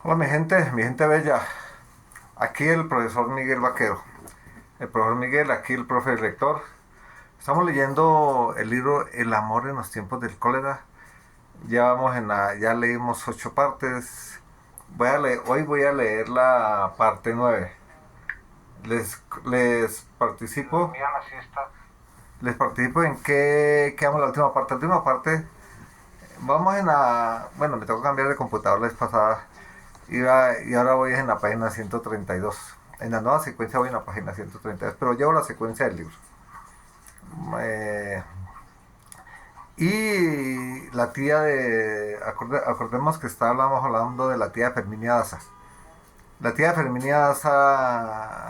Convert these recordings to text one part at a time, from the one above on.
Hola mi gente bella. Aquí el profesor Miguel Vaquero. El profesor Miguel, aquí el profe rector. Estamos leyendo el libro El amor en los tiempos del cólera. Ya leímos 8 partes. Hoy voy a leer la parte 9. Les participo. Les participo en qué vamos la última parte. La última parte, vamos en la. Bueno, me tengo que cambiar de computador la vez pasada. Y ahora voy en la página 132. En la nueva secuencia voy en la página 132, pero llevo la secuencia del libro. Eh, y la tía acordemos que estábamos hablando de la tía Ferminia Daza. La tía Ferminia Daza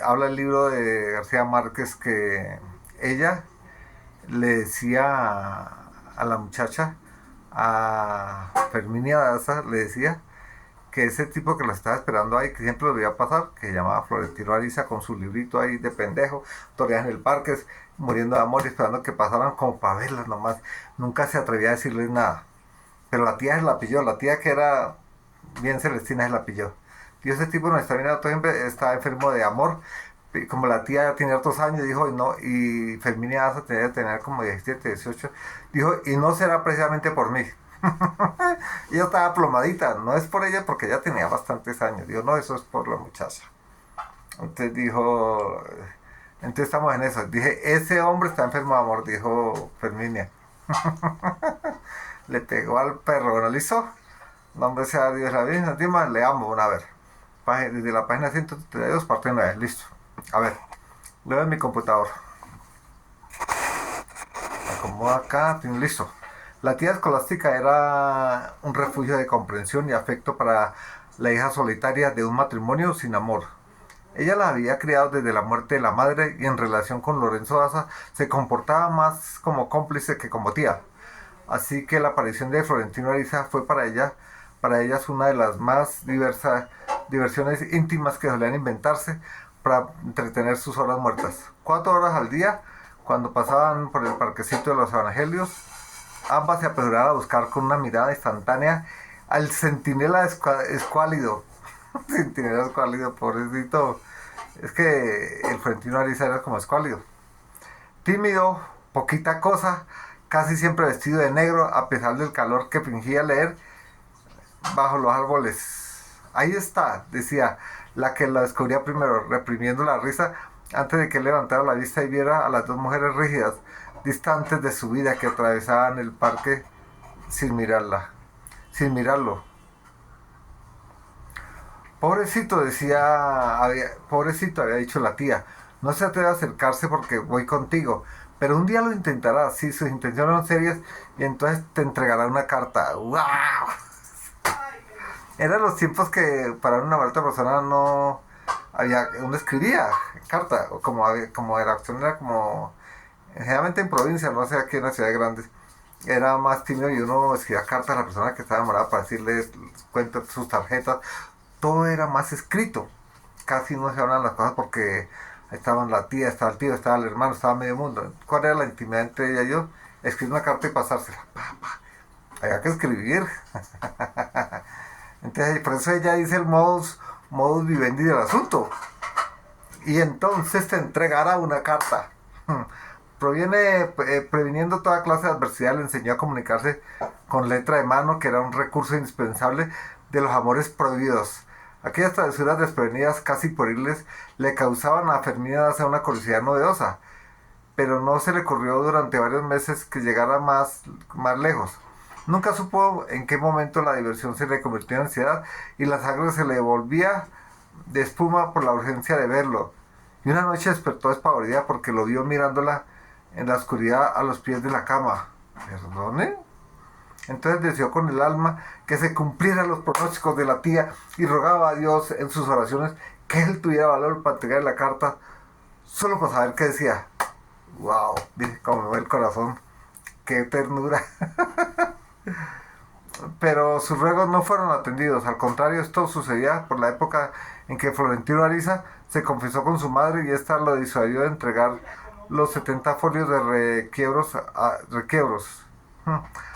habla el libro de García Márquez que ella le decía a la muchacha, a Ferminia Daza, le decía que ese tipo que la estaba esperando ahí, que siempre lo veía pasar, que se llamaba Florentino Ariza, con su librito ahí de pendejo, toreando en el parque, muriendo de amor y esperando que pasaran como para verlas nomás. Nunca se atrevía a decirles nada. Pero la tía se la pilló, la tía que era bien celestina se la pilló. Y ese tipo no está mirando, siempre está enfermo de amor. Y como la tía ya tenía otros años, dijo, y Ferminia Daza tenía que tener como 17, 18, dijo, y no será precisamente por mí. Ella estaba plomadita, no es por ella porque ella tenía bastantes años. Dijo, no, eso es por la muchacha. Entonces dijo, entonces estamos en eso. Dije, ese hombre está enfermo de amor, dijo Ferminia. Le pegó al perro, ¿no listo? Nombre sea Dios la Virgen Santísima, le amo, una vez. Desde la página 132, parte 9, listo. A ver, leo en mi computador. Acomodo acá, listo. La tía escolástica era un refugio de comprensión y afecto para la hija solitaria de un matrimonio sin amor. Ella la había criado desde la muerte de la madre y en relación con Lorenzo Daza se comportaba más como cómplice que como tía. Así que la aparición de Florentino Ariza fue para ellas una de las más diversiones íntimas que solían inventarse para entretener sus horas muertas. 4 horas al día, cuando pasaban por el parquecito de los evangelios, ambas se apresuraban a buscar con una mirada instantánea al centinela escuálido. Centinela escuálido, pobrecito. Es que el Florentino Ariza era como escuálido. Tímido, poquita cosa, casi siempre vestido de negro, a pesar del calor que fingía leer bajo los árboles. Ahí está, decía, la que la descubría primero, reprimiendo la risa antes de que levantara la vista y viera a las dos mujeres rígidas, distantes de su vida, que atravesaban el parque sin mirarlo. Pobrecito, pobrecito, había dicho la tía, no se atreve a acercarse porque voy contigo, pero un día lo intentará, si sus intenciones son serias, y entonces te entregará una carta. ¡Wow! Eran los tiempos que para una otra persona no uno escribía carta, o como la acción era como, generalmente en provincia, no sé, aquí en las ciudades grandes, era más tímido y uno escribía cartas a la persona que estaba enamorada para decirle cuentas, sus tarjetas, todo era más escrito, casi no se hablan las cosas porque estaban la tía, estaba el tío, estaba el hermano, estaba medio mundo. ¿Cuál era la intimidad entre ella y yo? Escribir una carta y pasársela. Había que escribir. Entonces, por eso ella dice el modus vivendi del asunto. Y entonces te entregará una carta. Previniendo toda clase de adversidad, le enseñó a comunicarse con letra de mano, que era un recurso indispensable de los amores prohibidos. Aquellas travesuras desprevenidas, casi pueriles, le causaban a Fermina Daza una curiosidad novedosa, pero no se le ocurrió durante varios meses que llegara más lejos. Nunca supo en qué momento la diversión se le convirtió en ansiedad y la sangre se le volvía de espuma por la urgencia de verlo. Y una noche despertó despavorida porque lo vio mirándola en la oscuridad a los pies de la cama. ¿Perdone? Entonces deseó con el alma que se cumplieran los pronósticos de la tía y rogaba a Dios en sus oraciones que él tuviera valor para entregar la carta solo para saber qué decía. ¡Wow! Dije, como me va el corazón. ¡Qué ternura! Pero sus ruegos no fueron atendidos. Al contrario, esto sucedía por la época en que Florentino Ariza se confesó con su madre y ésta lo disuadió de entregar los 70 folios de requiebros.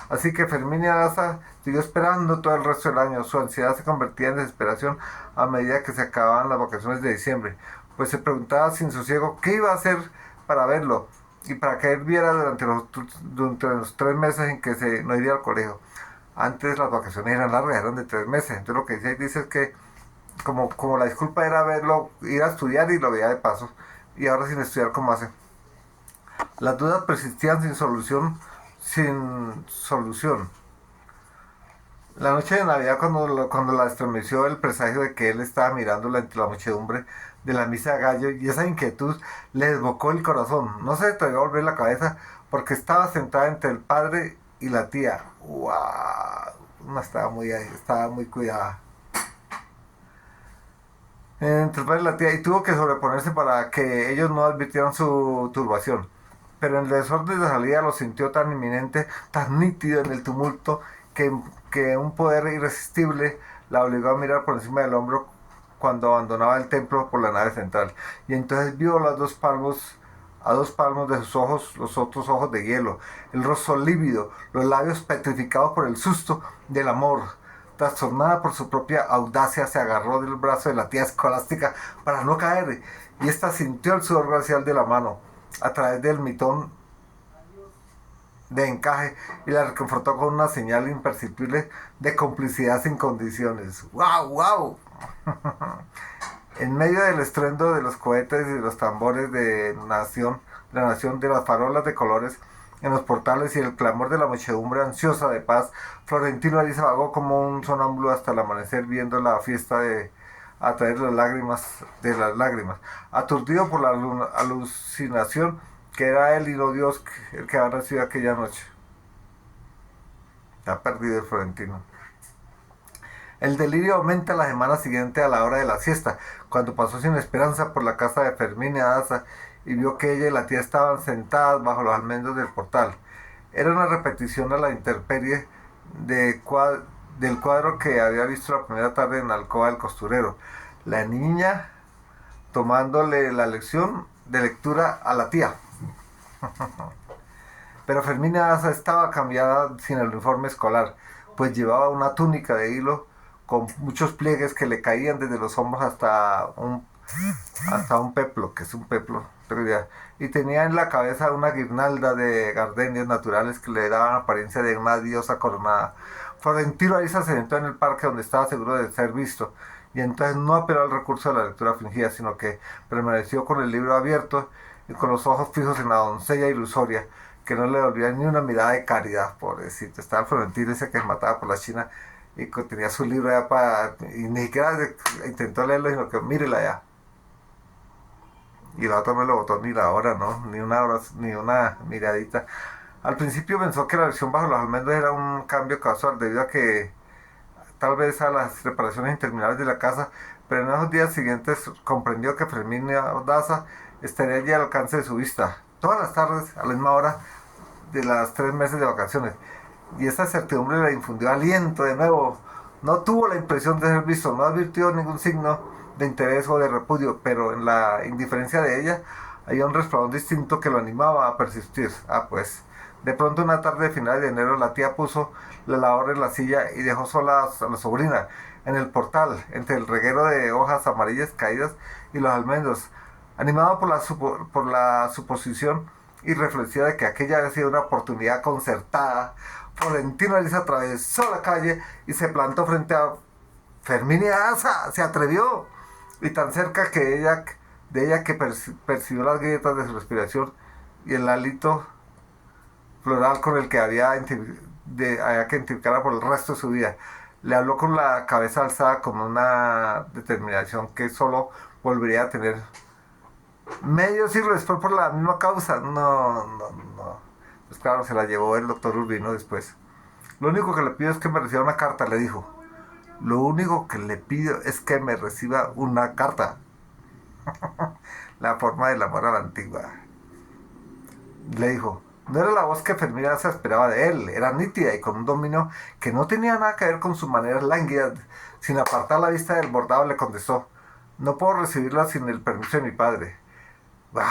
Así que Ferminia Daza siguió esperando todo el resto del año. Su ansiedad se convertía en desesperación a medida que se acababan las vacaciones de diciembre, pues se preguntaba sin sosiego qué iba a hacer para verlo y para que él viera durante los 3 meses en que no iría al colegio. Antes las vacaciones eran largas, eran de 3 meses. Entonces lo que dice es que como la disculpa era verlo, ir a estudiar y lo veía de paso. Y ahora sin estudiar, ¿cómo hace? Las dudas persistían sin solución. La noche de Navidad, cuando la estremeció el presagio de que él estaba mirándola entre la muchedumbre de la misa de gallo, y esa inquietud le desbocó el corazón. No se atrevió a volver la cabeza porque estaba sentada entre el padre y la tía. ¡Wow! No estaba muy ahí, estaba muy cuidada. Entre el padre y la tía, y tuvo que sobreponerse para que ellos no advirtieran su turbación. Pero en el desorden de salida lo sintió tan inminente, tan nítido en el tumulto, que un poder irresistible la obligó a mirar por encima del hombro cuando abandonaba el templo por la nave central. Y entonces vio a 2 palmos de sus ojos, los otros ojos de hielo, el rostro lívido, los labios petrificados por el susto del amor. Trastornada por su propia audacia, se agarró del brazo de la tía escolástica para no caer, y ésta sintió el sudor glacial de la mano a través del mitón de encaje y la reconfortó con una señal imperceptible de complicidad sin condiciones. ¡Wow, wow! En medio del estruendo de los cohetes y de los tambores la nación de las farolas de colores en los portales y el clamor de la muchedumbre ansiosa de paz, Florentino Ariza vagó como un sonámbulo hasta el amanecer viendo la fiesta a través de las lágrimas, aturdido por la alucinación que era él y no Dios el que había nacido aquella noche. Ha perdido el Florentino. El delirio aumenta la semana siguiente a la hora de la siesta, cuando pasó sin esperanza por la casa de Ferminia Daza y vio que ella y la tía estaban sentadas bajo los almendros del portal. Era una repetición a la intemperie del cuadro que había visto la primera tarde en la alcoba del costurero. La niña tomándole la lección de lectura a la tía. Pero Ferminia Daza estaba cambiada sin el uniforme escolar, pues llevaba una túnica de hilo con muchos pliegues que le caían desde los hombros hasta un peplo, que es un peplo, y tenía en la cabeza una guirnalda de gardenias naturales que le daban apariencia de una diosa coronada. Florentino Ariza se sentó en el parque donde estaba seguro de ser visto, y entonces no apeló al recurso de la lectura fingida, sino que permaneció con el libro abierto y con los ojos fijos en la doncella ilusoria, que no le devolvía ni una mirada de caridad, pobrecito. Estaba el Florentino ese que se mataba por la China y tenía su libro allá y ni siquiera intentó leerlo, sino que mírela ya. Y la otra no le botó ni la hora, ¿no? Ni una miradita. Al principio pensó que la lección bajo los almendros era un cambio casual, debido a que tal vez a las reparaciones interminables de la casa, pero en esos días siguientes comprendió que Ferminia Daza estaría allí al alcance de su vista, todas las tardes, a la misma hora de las 3 meses de vacaciones. Y esa certidumbre le infundió aliento de nuevo. No tuvo la impresión de ser visto, no advirtió ningún signo de interés o de repudio, pero en la indiferencia de ella había un resplandor distinto que lo animaba a persistir. Pues, de pronto una tarde de finales de enero la tía puso la lavadora en la silla y dejó sola a la sobrina en el portal, entre el reguero de hojas amarillas caídas y los almendros, animado por la suposición irreflexiva de que aquella había sido una oportunidad concertada. Florentino Ariza atravesó la calle y se plantó frente a Ferminia Daza. Se atrevió, y tan cerca de ella que percibió las grietas de su respiración y el hálito floral con el que había que identificarla por el resto de su vida. Le habló con la cabeza alzada con una determinación que solo volvería a tener medio siglo después por la misma causa. No. Pues claro, se la llevó el doctor Urbino después. Lo único que le pido es que me reciba una carta, le dijo. Lo único que le pido es que me reciba una carta. La forma del amor a la antigua. Le dijo. No era la voz que Fermina se esperaba de él, era nítida y con un dominio que no tenía nada que ver con sus maneras lánguidas. Sin apartar la vista del bordado, le contestó: no puedo recibirla sin el permiso de mi padre. ¡Wow!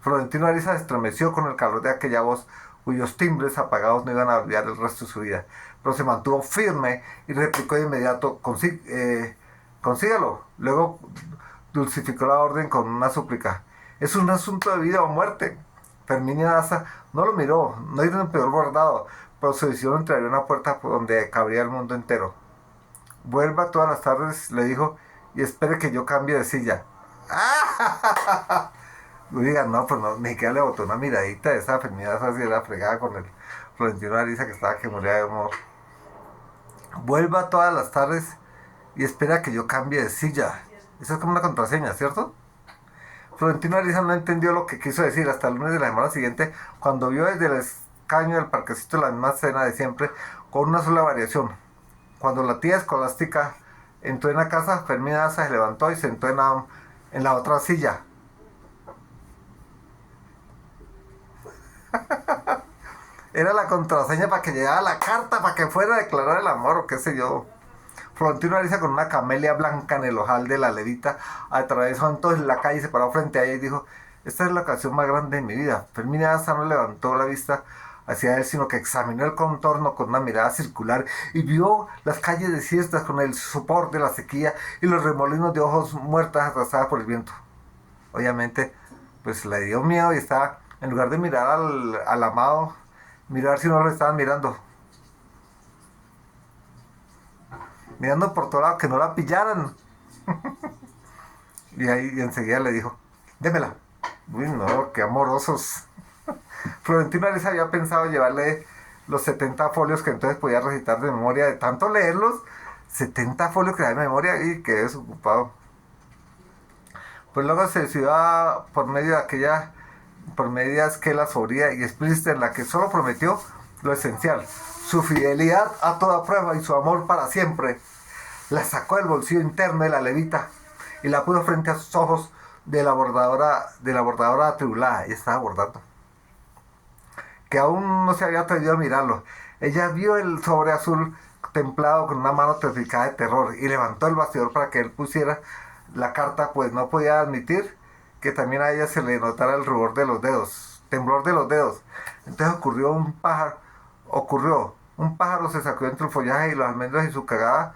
Florentino Ariza se estremeció con el calor de aquella voz. cuyos timbres apagados no iban a olvidar el resto de su vida. Pero se mantuvo firme y replicó de inmediato, consígalo. Luego dulcificó la orden con una súplica. Es un asunto de vida o muerte. Ferminia Daza no lo miró, no hizo un peor bordado, pero su visión entreabrió una puerta por donde cabría el mundo entero. Vuelva todas las tardes, le dijo, y espere que yo cambie de silla. Diga, no, pues no, ni siquiera le botó una miradita de esa enfermedad así de la fregada con el Florentino Ariza que estaba que moría de humor. Vuelva todas las tardes y espera que yo cambie de silla. Eso es como una contraseña, ¿cierto? Florentino Ariza no entendió lo que quiso decir hasta el lunes de la semana siguiente, cuando vio desde el escaño del parquecito la misma escena de siempre, con una sola variación. Cuando la tía Escolástica entró en la casa, Fermín Daza se levantó y se sentó en la otra silla. Era la contraseña para que llegara la carta, para que fuera a declarar el amor o qué sé yo. Florentino Ariza, con una camelia blanca en el ojal de la levita, atravesó entonces la calle y se paró frente a ella y dijo: esta es la ocasión más grande de mi vida. Fermín Daza no levantó la vista hacia él, sino que examinó el contorno con una mirada circular y vio las calles desiertas con el sopor de la sequía y los remolinos de hojas muertas atrasadas por el viento. Obviamente, pues le dio miedo y estaba, en lugar de mirar al amado, mirar si no lo estaban mirando. Mirando por todo lado, que no la pillaran. Y ahí enseguida le dijo: démela. Uy, no, qué amorosos. Florentino Ariza había pensado llevarle los 70 folios que entonces podía recitar de memoria, de tanto leerlos. 70 folios que da de memoria y quedé desocupado. Pues luego se decidió por medio de aquella, por media esquela sombría y explícita en la que solo prometió lo esencial: su fidelidad a toda prueba y su amor para siempre. La sacó del bolsillo interno de la levita y la puso frente a sus ojos de la bordadora atribulada. Y estaba bordando, que aún no se había atrevido a mirarlo. Ella vio el sobre azul templado con una mano terrificada de terror y levantó el bastidor para que él pusiera la carta, pues no podía admitir que también a ella se le notara el rubor de los dedos, temblor de los dedos. Entonces un pájaro se sacó entre el follaje y los almendros y su cagada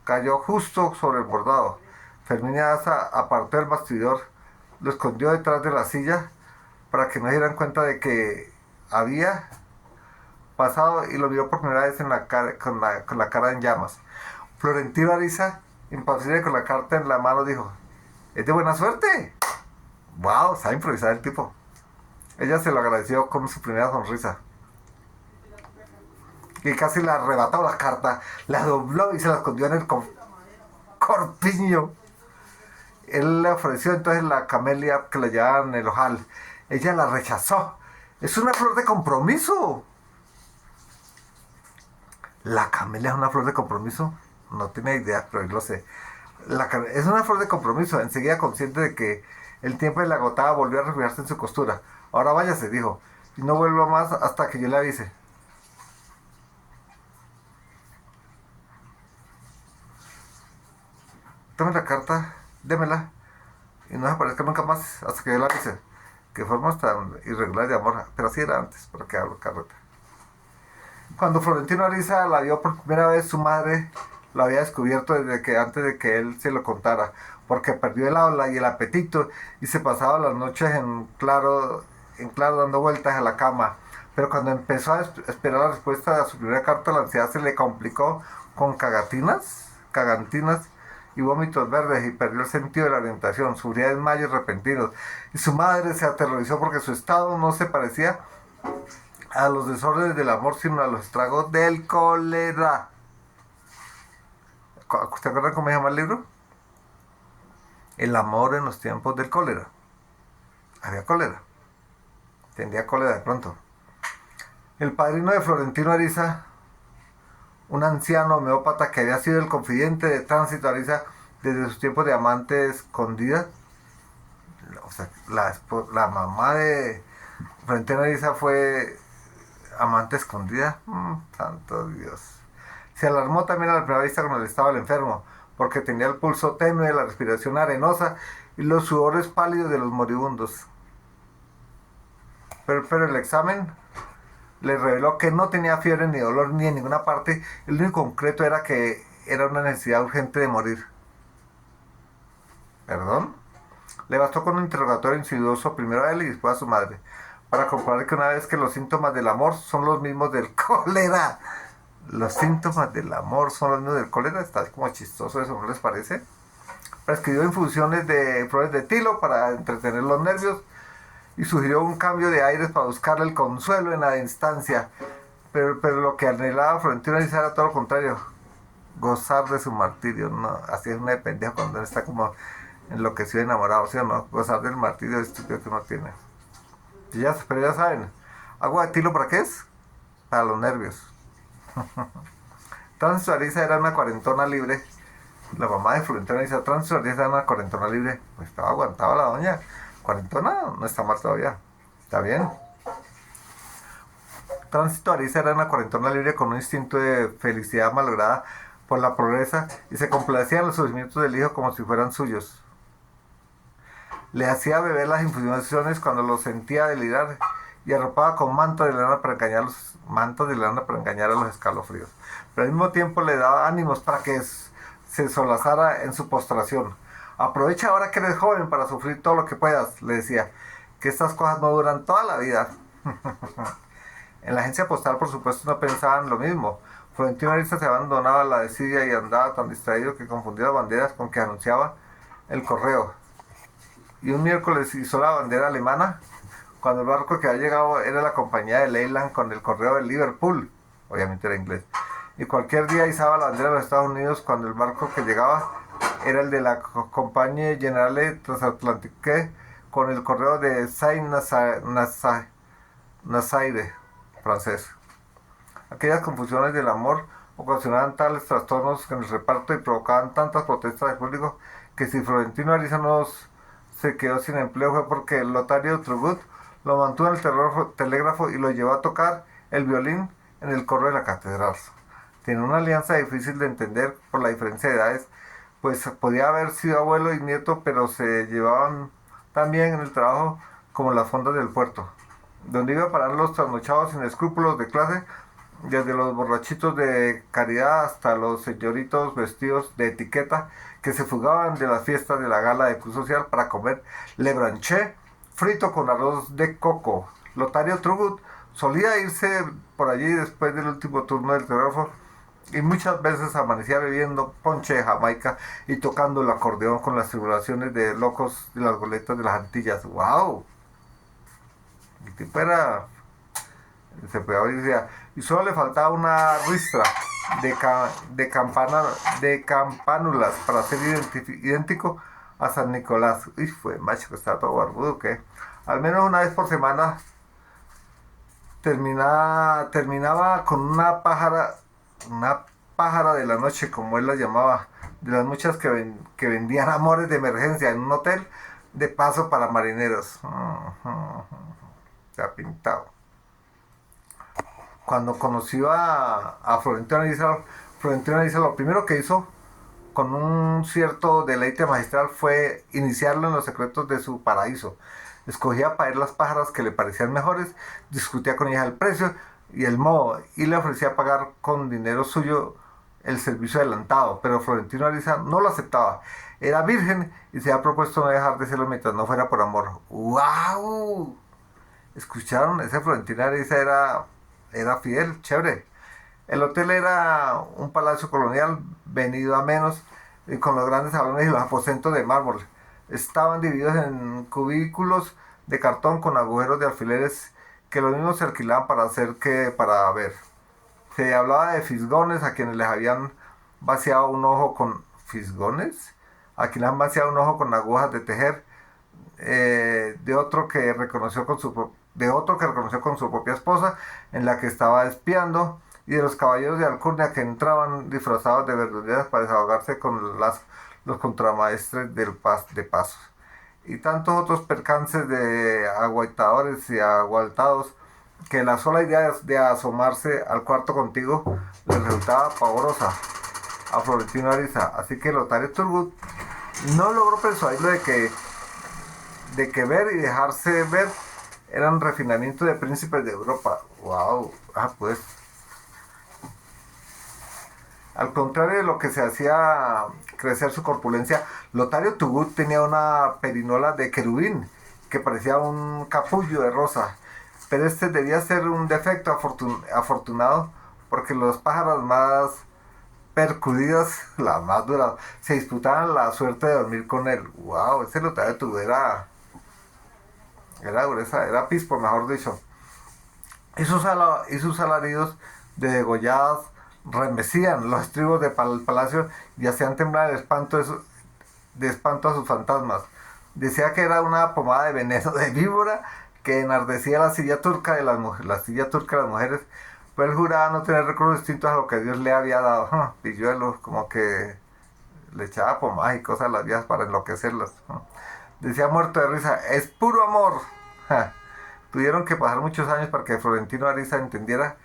cayó justo sobre el bordado. Fermín Daza apartó el bastidor, lo escondió detrás de la silla para que no se dieran cuenta de que había pasado, y lo vio por primera vez con la cara en llamas. Florentino Ariza, impasible con la carta en la mano, dijo: es de buena suerte. Wow, sabe improvisar el tipo. Ella se lo agradeció con su primera sonrisa y casi le arrebató la carta, la dobló y se la escondió en el corpiño. Él le ofreció entonces la camelia que le llevaban en el ojal. Ella la rechazó. Es una flor de compromiso. La camelia es una flor de compromiso. No tiene idea, pero yo lo sé. Es una flor de compromiso. Enseguida, consciente de que el tiempo le agotaba, volvió a refugiarse en su costura. Ahora váyase, dijo, y no vuelva más hasta que yo le avise. Tome la carta, démela, y no se aparezca nunca más hasta que yo la avise. Que formas tan irregulares de amor, pero así era antes, para que hablo carreta. Cuando Florentino Ariza la vio por primera vez, su madre lo había descubierto desde que antes de que él se lo contara, porque perdió el habla y el apetito y se pasaba las noches en claro dando vueltas a la cama. Pero cuando empezó a esperar la respuesta a su primera carta, la ansiedad se le complicó con cagantinas y vómitos verdes, y perdió el sentido de la orientación, sufría desmayos repentinos, y su madre se aterrorizó porque su estado no se parecía a los desórdenes del amor, sino a los estragos del cólera. ¿Te acuerdas cómo se llama el libro? El amor en los tiempos del cólera. Había cólera. Tendría cólera de pronto. El padrino de Florentino Ariza, un anciano homeópata que había sido el confidente de Tránsito Ariza desde sus tiempos de amante escondida. O sea, la mamá de Florentino Ariza fue amante escondida. Santo Dios. Se alarmó también a la primera vista con el estado del enfermo, porque tenía el pulso tenue, la respiración arenosa y los sudores pálidos de los moribundos. Pero el examen le reveló que no tenía fiebre ni dolor ni en ninguna parte. El único concreto era que era una necesidad urgente de morir. ¿Perdón? Le bastó con un interrogatorio insidioso primero a él y después a su madre, para comprobar que una vez que los síntomas del amor son los mismos del cólera. Los síntomas del amor son los mismos del cólera. Está como chistoso eso, ¿no les parece? Prescribió infusiones de flores de tilo para entretener los nervios y sugirió un cambio de aires para buscarle el consuelo en la instancia. Pero lo que anhelaba Florentino Ariza era todo lo contrario, gozar de su martirio. No, así es una de pendejo cuando uno está como enloquecido, enamorado, ¿sí o no? Gozar del martirio estúpido que uno tiene. Pero ya saben, agua de tilo, ¿para qué es? Para los nervios. Tránsito Ariza era una cuarentona libre. La mamá de Florentino Ariza, Tránsito Ariza era una cuarentona libre. Pues estaba aguantada la doña. Cuarentona no está mal todavía. Está bien. Tránsito Ariza era una cuarentona libre con un instinto de felicidad malograda por la pobreza y se complacía en los sufrimientos del hijo como si fueran suyos. Le hacía beber las infusiones cuando lo sentía delirar y arropaba con mantos de lana para engañar a los escalofríos. Pero al mismo tiempo le daba ánimos para que se solazara en su postración. Aprovecha ahora que eres joven para sufrir todo lo que puedas, le decía, que estas cosas no duran toda la vida. En la agencia postal, por supuesto, no pensaban lo mismo. Florentino Ariza se abandonaba la desidia y andaba tan distraído que confundía las banderas con que anunciaba el correo. Y un miércoles hizo la bandera alemana cuando el barco que había llegado era la compañía de Leyland con el correo de Liverpool. Obviamente era inglés. Y cualquier día izaba la bandera de los Estados Unidos cuando el barco que llegaba era el de la Compagnie Generale Transatlantique con el correo de Saint-Nazaire, francés. Aquellas confusiones del amor ocasionaban tales trastornos en el reparto y provocaban tantas protestas del público que si Florentino Ariza no se quedó sin empleo fue porque Lotario Trubut lo mantuvo en el telégrafo y lo llevó a tocar el violín en el coro de la catedral. Tiene una alianza difícil de entender por la diferencia de edades, pues podía haber sido abuelo y nieto, pero se llevaban tan bien en el trabajo como en las fondas del puerto, donde iba a parar los trasnochados sin escrúpulos de clase, desde los borrachitos de caridad hasta los señoritos vestidos de etiqueta que se fugaban de las fiestas de la gala de Cruz Social para comer le branché frito con arroz de coco. Lotario Trubut solía irse por allí después del último turno del telégrafo y muchas veces amanecía bebiendo ponche de Jamaica y tocando el acordeón con las tribulaciones de locos de las goletas de las Antillas. ¡Wow! El tipo era... se podía abrir y decía, y solo le faltaba una ristra de campánulas para ser idéntico a San Nicolás. Uy, fue macho que estaba todo barbudo, que al menos una vez por semana terminaba con una pájara de la noche, como él la llamaba, de las muchas que vendían amores de emergencia en un hotel de paso para marineros. Se ha pintado. Cuando conoció a Florentino Ariza, lo primero que hizo con un cierto deleite magistral fue iniciarlo en los secretos de su paraíso. Escogía para él las pájaras que le parecían mejores, discutía con ellas el precio y el modo, y le ofrecía pagar con dinero suyo el servicio adelantado, pero Florentino Ariza no lo aceptaba. Era virgen y se había propuesto no dejar de serlo mientras no fuera por amor. ¡Wow! ¿Escucharon? Ese Florentino Ariza era fiel, chévere. El hotel era un palacio colonial venido a menos, y con los grandes salones y los aposentos de mármol. Estaban divididos en cubículos de cartón con agujeros de alfileres que los mismos se alquilaban para ver. Se hablaba de fisgones a quienes les habían vaciado un ojo con... ¿Fisgones? A quienes han vaciado un ojo con agujas de tejer, de otro que reconoció con su propia esposa, en la que estaba espiando, y de los caballeros de alcurnia que entraban disfrazados de verduleras para desahogarse con los contramaestres de pasos, y tantos otros percances de aguaitadores y agualtados que la sola idea de asomarse al cuarto contigo les resultaba pavorosa a Florentino Ariza. Así que Lotario Trubut no logró persuadirlo de que ver y dejarse ver eran refinamientos de príncipes de Europa. Wow, pues. Al contrario de lo que se hacía crecer su corpulencia, Lotario Tubut tenía una perinola de querubín que parecía un capullo de rosa, pero este debía ser un defecto afortunado porque los pájaros más percudidos, las más duras, se disputaban la suerte de dormir con él. Wow, ese Lotario Tubut era dureza, era pispo, mejor dicho. Y sus alaridos de degolladas remecían los estribos del palacio y hacían temblar de espanto a sus fantasmas. Decía que era una pomada de veneno de víbora que enardecía la silla turca de la silla turca de las mujeres, pero él juraba no tener recursos distintos a lo que Dios le había dado. Pilluelos, como que le echaba pomada y cosas a las viejas para enloquecerlas. Decía muerto de risa, es puro amor. Tuvieron que pasar muchos años para que Florentino Ariza entendiera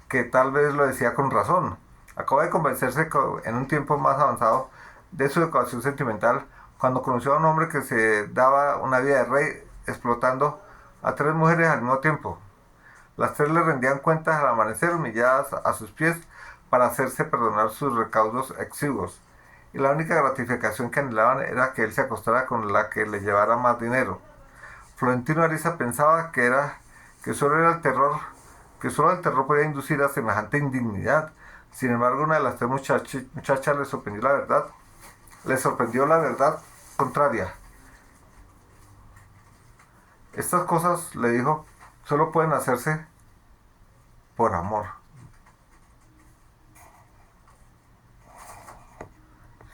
que tal vez lo decía con razón. Acaba de convencerse en un tiempo más avanzado de su educación sentimental cuando conoció a un hombre que se daba una vida de rey explotando a 3 mujeres al mismo tiempo. Las 3 le rendían cuentas al amanecer humilladas a sus pies para hacerse perdonar sus recaudos exiguos. Y la única gratificación que anhelaban era que él se acostara con la que le llevara más dinero. Florentino Ariza pensaba que solo era que solo el terror podía inducir a semejante indignidad. Sin embargo, una de las 3 muchachas le sorprendió la verdad contraria. Estas cosas, le dijo, solo pueden hacerse por amor.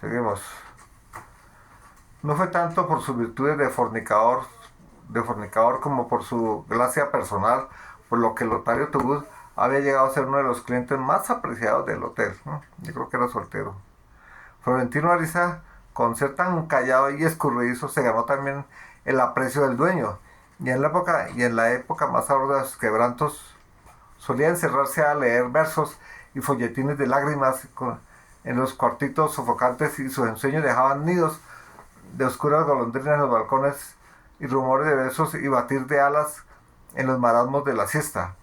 Seguimos. No fue tanto por sus virtudes de fornicador como por su gracia personal, por lo que Lotario Tubud había llegado a ser uno de los clientes más apreciados del hotel. Yo creo que era soltero. Florentino Ariza, con ser tan callado y escurridizo, se ganó también el aprecio del dueño. Y en la época más sabrosa de sus quebrantos, solía encerrarse a leer versos y folletines de lágrimas en los cuartitos sofocantes, y sus ensueños dejaban nidos de oscuras golondrinas en los balcones y rumores de besos y batir de alas en los marasmos de la siesta.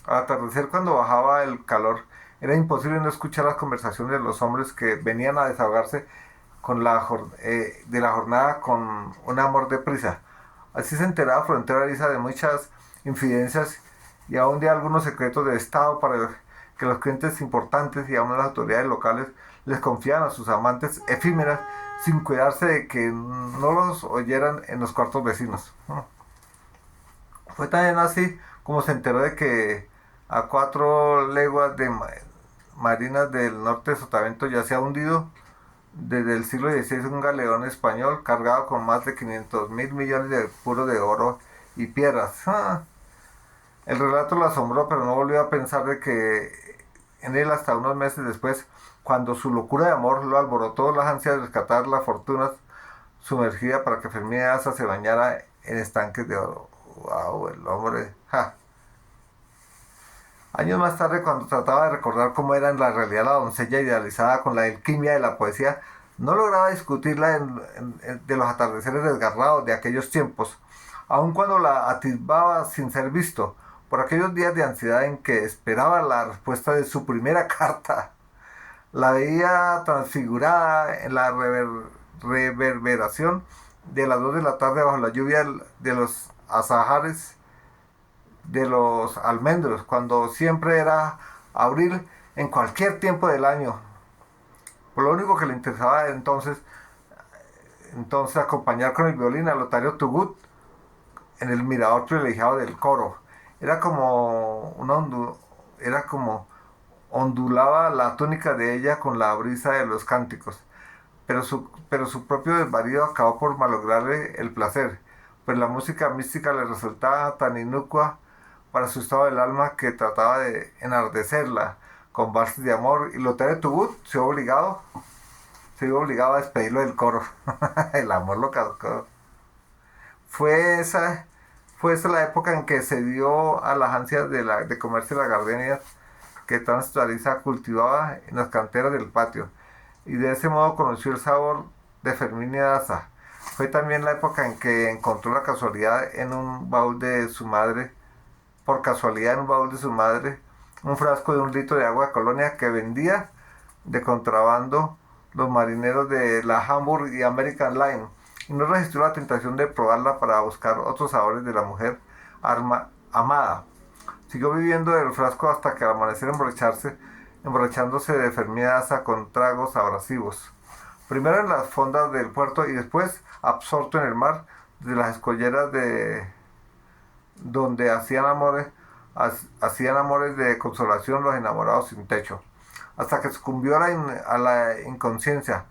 Al atardecer, cuando bajaba el calor, era imposible no escuchar las conversaciones de los hombres que venían a desahogarse de la jornada con un amor de prisa. Así se enteraba Frontera Ariza de muchas infidencias y aún de algunos secretos de Estado para que los clientes importantes y aún las autoridades locales les confiaban a sus amantes efímeras sin cuidarse de que no los oyeran en los cuartos vecinos. Fue también así como se enteró de que a 4 leguas de marinas del norte de Sotavento ya se ha hundido desde el siglo XVI un galeón español cargado con más de 500.000 millones de puros de oro y piedras. El relato lo asombró, pero no volvió a pensar de que en él hasta unos meses después, cuando su locura de amor lo alborotó las ansias de rescatar las fortunas sumergida para que Fermín Daza se bañara en estanques de oro. ¡Wow! El hombre. ¡Ja! Años más tarde, cuando trataba de recordar cómo era en la realidad la doncella idealizada con la alquimia de la poesía, no lograba discutirla de los atardeceres desgarrados de aquellos tiempos, aun cuando la atisbaba sin ser visto, por aquellos días de ansiedad en que esperaba la respuesta de su primera carta. La veía transfigurada en la reverberación de las 2 de la tarde bajo la lluvia de los azahares de los almendros, cuando siempre era abril en cualquier tiempo del año. Por lo único que le interesaba entonces acompañar con el violín a Lotario Tubut en el mirador privilegiado del coro. Era como era como ondulaba la túnica de ella con la brisa de los cánticos, pero su propio desvarío acabó por malograrle el placer, pues la música mística le resultaba tan inocua para su estado del alma que trataba de enardecerla con valses de amor, y Lotario Tubut se vio obligado a despedirlo del coro. El amor lo cascó. Fue esa, fue esa la época en que se dio a las ansias de comerse las gardenias que Ariza cultivaba en las canteras del patio, y de ese modo conoció el sabor de Fermín Daza. Fue también la época en que encontró la casualidad en un baúl de su madre por casualidad en un baúl de su madre un frasco de 1 litro de agua de colonia que vendía de contrabando los marineros de la Hamburg y American Line, y no resistió la tentación de probarla para buscar otros sabores de la mujer amada. Siguió viviendo del frasco hasta que al amanecer emborrachándose de fermidaza con tragos abrasivos. Primero en las fondas del puerto y después absorto en el mar, de las escolleras de donde hacían amores de consolación los enamorados sin techo, hasta que sucumbió a la inconsciencia.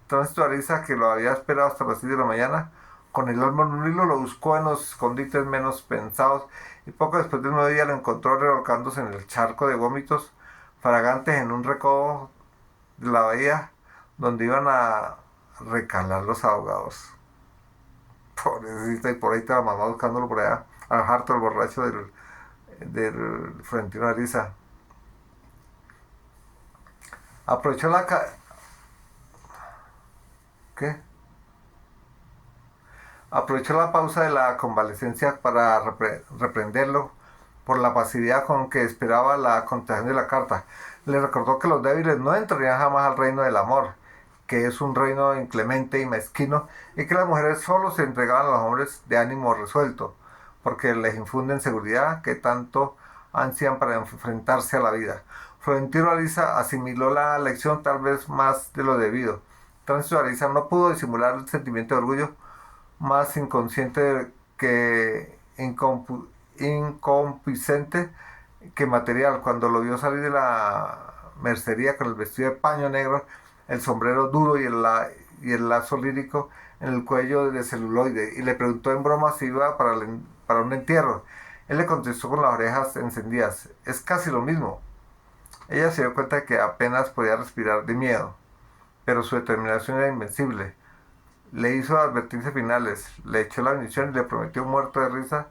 Tránsito Ariza, que lo había esperado hasta las 6 de la mañana, con el alma en un hilo, lo buscó en los escondites menos pensados, y poco después del mediodía lo encontró revolcándose en el charco de vómitos fragantes en un recodo de la bahía donde iban a recalar los ahogados. Pobrecita, y por ahí estaba mamá buscándolo por allá, al harto, el borracho del Florentino Ariza. Aprovechó la ¿qué? Aprovechó la pausa de la convalecencia para reprenderlo por la pasividad con que esperaba la contestación de la carta. Le recordó que los débiles no entrarían jamás al reino del amor, que es un reino inclemente y mezquino, y que las mujeres solo se entregaban a los hombres de ánimo resuelto, porque les infunden seguridad que tanto ansian para enfrentarse a la vida. Florentino Ariza asimiló la lección tal vez más de lo debido. Tránsito Ariza no pudo disimular el sentimiento de orgullo más inconsciente que incompetente que material cuando lo vio salir de la mercería con el vestido de paño negro, el sombrero duro y el lazo lírico en el cuello de celuloide, y le preguntó en broma si iba para un entierro. Él le contestó con las orejas encendidas: es casi lo mismo. Ella se dio cuenta de que apenas podía respirar de miedo, pero su determinación era invencible. Le hizo advertencias finales, le echó la bendición y le prometió, muerto de risa,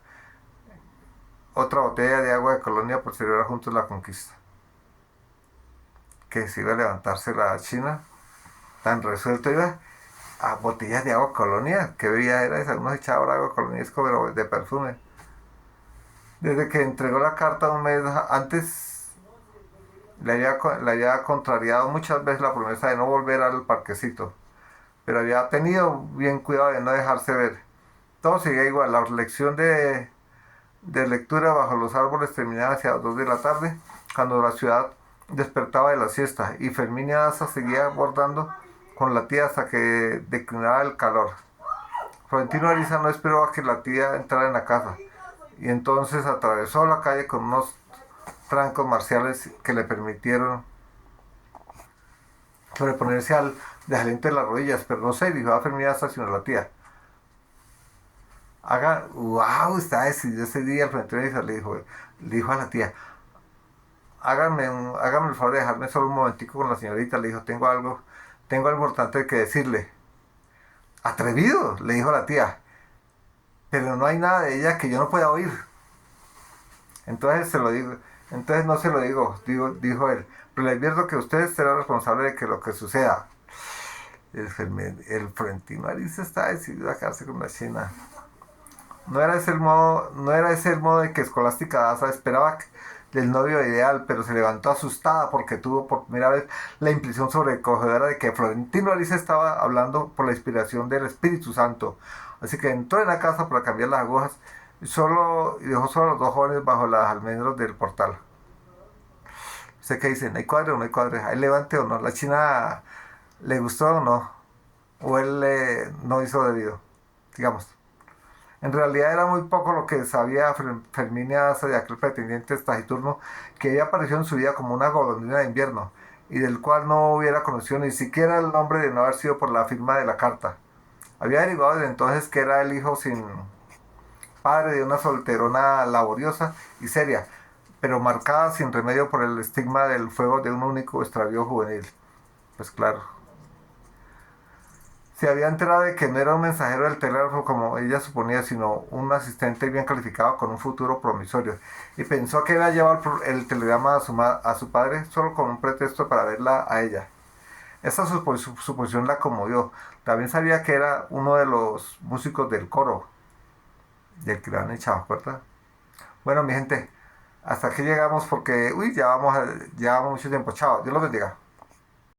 otra botella de agua de colonia por celebrar juntos la conquista. Que se iba a levantarse la China, tan resuelto iba a botellas de agua colonia. ¿Qué bebida era esa? Uno echaba agua colonia, es como de perfume. Desde que entregó la carta un mes antes, le había contrariado muchas veces la promesa de no volver al parquecito, pero había tenido bien cuidado de no dejarse ver. Todo seguía igual. La lección de lectura bajo los árboles terminaba hacia las 2 de la tarde, cuando la ciudad despertaba de la siesta, y Ferminia Daza seguía bordando con la tía hasta que declinaba el calor. Florentino Ariza no esperó a que la tía entrara en la casa, y entonces atravesó la calle con unos trancos marciales que le permitieron sobreponerse al desaliento de las rodillas, pero no se dirigió a Ferminia Daza sino a la tía. Wow, está decidido ese día. El Florentino Ariza le dijo a la tía: hágame el favor de dejarme solo un momentico con la señorita. Le dijo: tengo algo importante que decirle. Atrevido, le dijo la tía, pero no hay nada de ella que yo no pueda oír. Entonces no se lo dijo él, pero le advierto que usted será responsable de que lo que suceda. El Florentino Ariza está decidido a quedarse con la China. No era ese el modo de que Escolástica Daza esperaba del novio ideal, pero se levantó asustada porque tuvo por primera vez la impresión sobrecogedora de que Florentino Ariza estaba hablando por la inspiración del Espíritu Santo. Así que entró en la casa para cambiar las agujas y dejó solo a los dos jóvenes bajo las almendras del portal. ¿Usted qué dice? ¿No hay cuadre o no hay cuadre? ¿Hay levante o no? ¿La China le gustó o no? ¿O él no hizo debido? Digamos. En realidad era muy poco lo que sabía Ferminia Daza de aquel pretendiente taciturno que había aparecido en su vida como una golondrina de invierno, y del cual no hubiera conocido ni siquiera el nombre de no haber sido por la firma de la carta. Había derivado desde entonces que era el hijo sin padre de una solterona laboriosa y seria, pero marcada sin remedio por el estigma del fuego de un único extravío juvenil. Pues claro. Se había enterado de que no era un mensajero del telégrafo como ella suponía, sino un asistente bien calificado con un futuro promisorio, y pensó que había llevado el telegrama a su padre solo con un pretexto para verla a ella. Esta suposición la conmovió. También sabía que era uno de los músicos del coro del que le han echado, ¿verdad? Bueno, mi gente, Hasta aquí llegamos porque, uy, ya vamos mucho tiempo. Chao, Dios los bendiga.